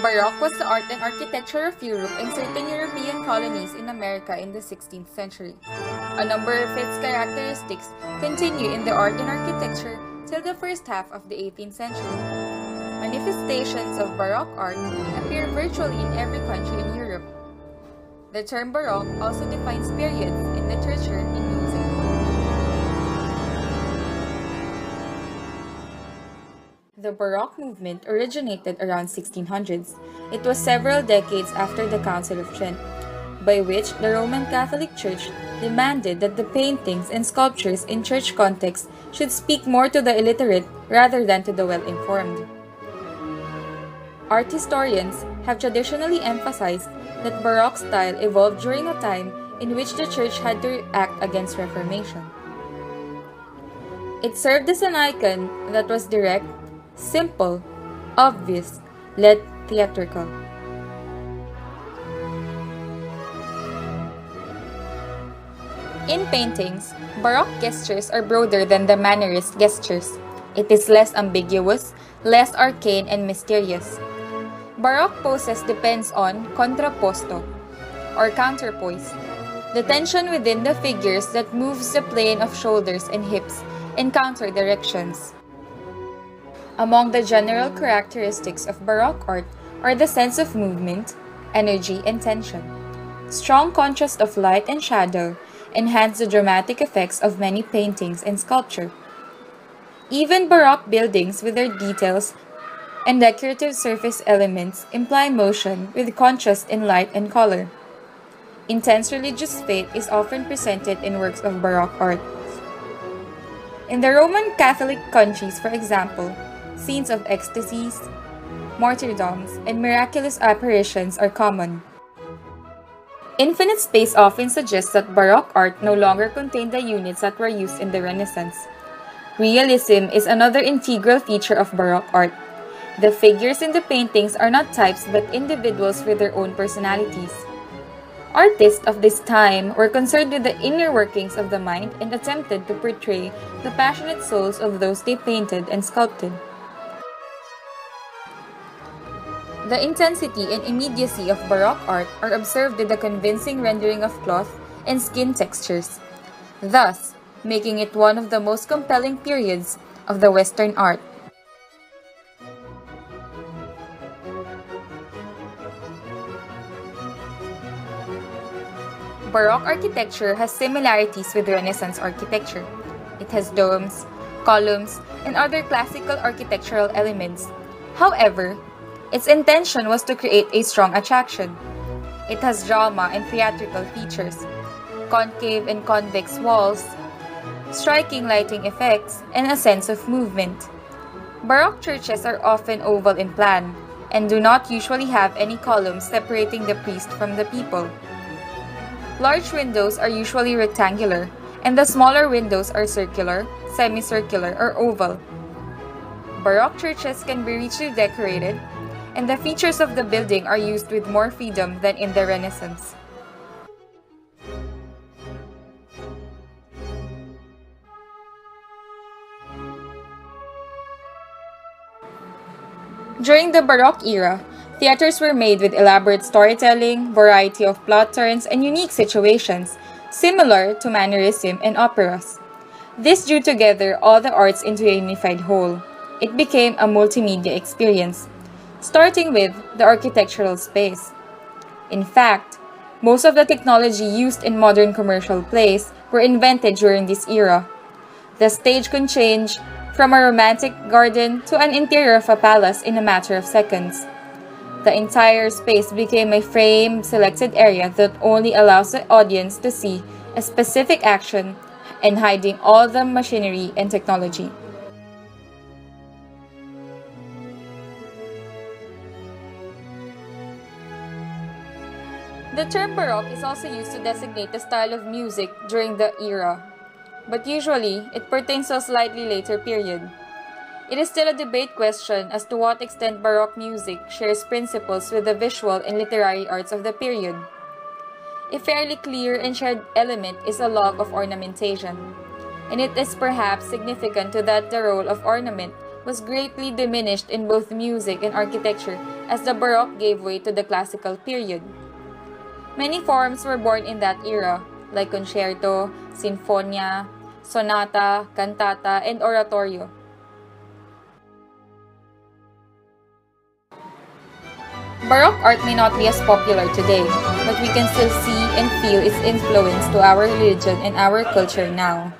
Baroque was the art and architecture of Europe and certain European colonies in America in the 16th century. A number of its characteristics continue in the art and architecture till the first half of the 18th century. Manifestations of Baroque art appear virtually in every country in Europe. The term Baroque also defines periods in literature and music. The Baroque movement originated around 1600s. It was several decades after the Council of Trent, by which the Roman Catholic Church demanded that the paintings and sculptures in church context should speak more to the illiterate rather than to the well-informed. Art historians have traditionally emphasized that Baroque style evolved during a time in which the church had to act against Reformation. It served as an icon that was direct, simple, obvious, yet theatrical. In paintings, Baroque gestures are broader than the Mannerist gestures. It is less ambiguous, less arcane and mysterious. Baroque poses depends on contrapposto, or counterpoise, the tension within the figures that moves the plane of shoulders and hips in counter directions. Among the general characteristics of Baroque art are the sense of movement, energy, and tension. Strong contrast of light and shadow enhance the dramatic effects of many paintings and sculpture. Even Baroque buildings with their details and decorative surface elements imply motion with contrast in light and color. Intense religious faith is often presented in works of Baroque art. In the Roman Catholic countries, for example, scenes of ecstasies, martyrdoms, and miraculous apparitions are common. Infinite space often suggests that Baroque art no longer contained the units that were used in the Renaissance. Realism is another integral feature of Baroque art. The figures in the paintings are not types but individuals with their own personalities. Artists of this time were concerned with the inner workings of the mind and attempted to portray the passionate souls of those they painted and sculpted. The intensity and immediacy of Baroque art are observed in the convincing rendering of cloth and skin textures, thus making it one of the most compelling periods of the Western art. Baroque architecture has similarities with Renaissance architecture. It has domes, columns, and other classical architectural elements. However, its intention was to create a strong attraction. It has drama and theatrical features, concave and convex walls, striking lighting effects, and a sense of movement. Baroque churches are often oval in plan and do not usually have any columns separating the priest from the people. Large windows are usually rectangular, and the smaller windows are circular, semicircular, or oval. Baroque churches can be richly decorated, and the features of the building are used with more freedom than in the Renaissance. During the Baroque era, theaters were made with elaborate storytelling, variety of plot turns, and unique situations, similar to Mannerism and operas. This drew together all the arts into a unified whole. It became a multimedia experience, starting with the architectural space. In fact, most of the technology used in modern commercial plays were invented during this era. The stage could change from a romantic garden to an interior of a palace in a matter of seconds. The entire space became a frame-selected area that only allows the audience to see a specific action and hiding all the machinery and technology. The term Baroque is also used to designate the style of music during the era, but usually it pertains to a slightly later period. It is still a debate question as to what extent Baroque music shares principles with the visual and literary arts of the period. A fairly clear and shared element is a love of ornamentation, and it is perhaps significant to that the role of ornament was greatly diminished in both music and architecture as the Baroque gave way to the classical period. Many forms were born in that era, like concerto, sinfonia, sonata, cantata, and oratorio. Baroque art may not be as popular today, but we can still see and feel its influence to our religion and our culture now.